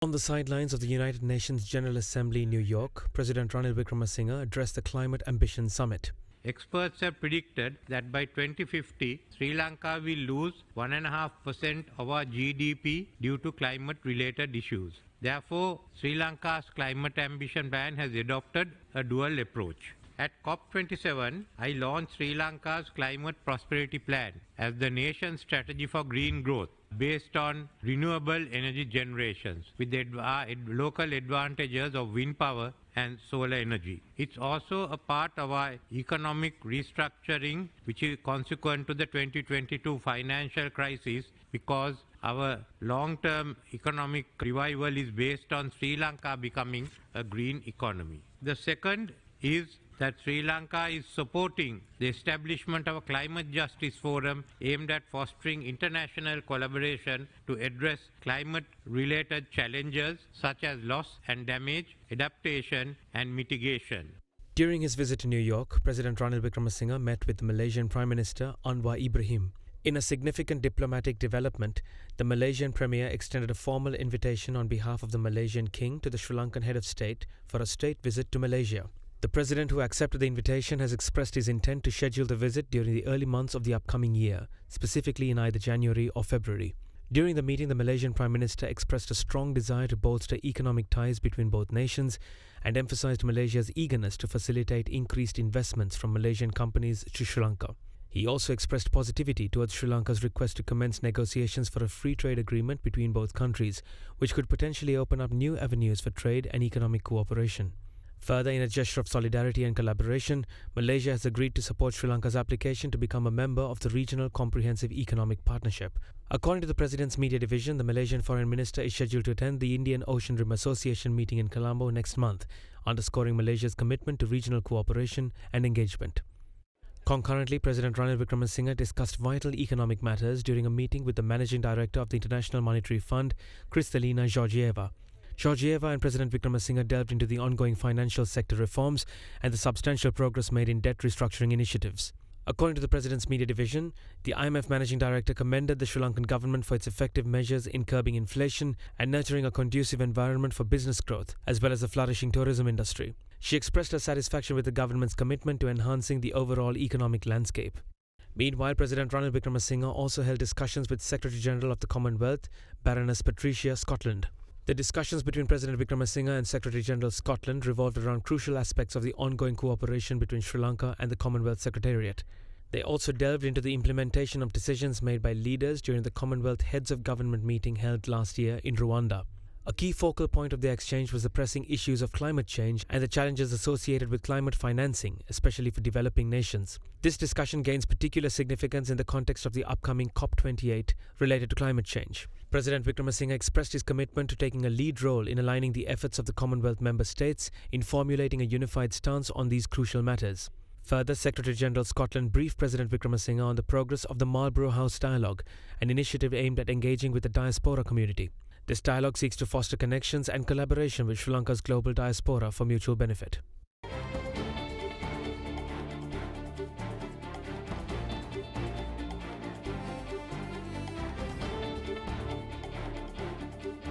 On the sidelines of the United Nations General Assembly in New York, President Ranil Wickremesinghe addressed the Climate Ambition Summit. Experts have predicted that by 2050, Sri Lanka will lose 1.5% of our GDP due to climate-related issues. Therefore, Sri Lanka's climate ambition plan has adopted a dual approach. At COP27, I launched Sri Lanka's Climate Prosperity Plan as the nation's strategy for green growth based on renewable energy generations with the local advantages of wind power and solar energy. It's also a part of our economic restructuring, which is consequent to the 2022 financial crisis, because our long-term economic revival is based on Sri Lanka becoming a green economy. The second is that Sri Lanka is supporting the establishment of a climate justice forum aimed at fostering international collaboration to address climate-related challenges such as loss and damage, adaptation and mitigation. During his visit to New York, President Ranil Wickremesinghe met with the Malaysian Prime Minister Anwar Ibrahim. In a significant diplomatic development, the Malaysian Premier extended a formal invitation on behalf of the Malaysian King to the Sri Lankan head of state for a state visit to Malaysia. The President, who accepted the invitation, has expressed his intent to schedule the visit during the early months of the upcoming year, specifically in either January or February. During the meeting, the Malaysian Prime Minister expressed a strong desire to bolster economic ties between both nations and emphasized Malaysia's eagerness to facilitate increased investments from Malaysian companies to Sri Lanka. He also expressed positivity towards Sri Lanka's request to commence negotiations for a free trade agreement between both countries, which could potentially open up new avenues for trade and economic cooperation. Further, in a gesture of solidarity and collaboration, Malaysia has agreed to support Sri Lanka's application to become a member of the Regional Comprehensive Economic Partnership. According to the President's media division, the Malaysian Foreign Minister is scheduled to attend the Indian Ocean Rim Association meeting in Colombo next month, underscoring Malaysia's commitment to regional cooperation and engagement. Concurrently, President Ranil Wickremesinghe discussed vital economic matters during a meeting with the Managing Director of the International Monetary Fund, Kristalina Georgieva. Georgieva and President Wickremesinghe delved into the ongoing financial sector reforms and the substantial progress made in debt restructuring initiatives. According to the President's media division, the IMF Managing Director commended the Sri Lankan government for its effective measures in curbing inflation and nurturing a conducive environment for business growth, as well as the flourishing tourism industry. She expressed her satisfaction with the government's commitment to enhancing the overall economic landscape. Meanwhile, President Ranil Wickremesinghe also held discussions with Secretary General of the Commonwealth, Baroness Patricia Scotland. The discussions between President Wickremesinghe and Secretary General Scotland revolved around crucial aspects of the ongoing cooperation between Sri Lanka and the Commonwealth Secretariat. They also delved into the implementation of decisions made by leaders during the Commonwealth Heads of Government meeting held last year in Rwanda. A key focal point of the exchange was the pressing issues of climate change and the challenges associated with climate financing, especially for developing nations. This discussion gains particular significance in the context of the upcoming COP28 related to climate change. President Wickremesinghe expressed his commitment to taking a lead role in aligning the efforts of the Commonwealth member states in formulating a unified stance on these crucial matters. Further, Secretary General Scotland briefed President Wickremesinghe on the progress of the Marlborough House Dialogue, an initiative aimed at engaging with the diaspora community. This dialogue seeks to foster connections and collaboration with Sri Lanka's global diaspora for mutual benefit.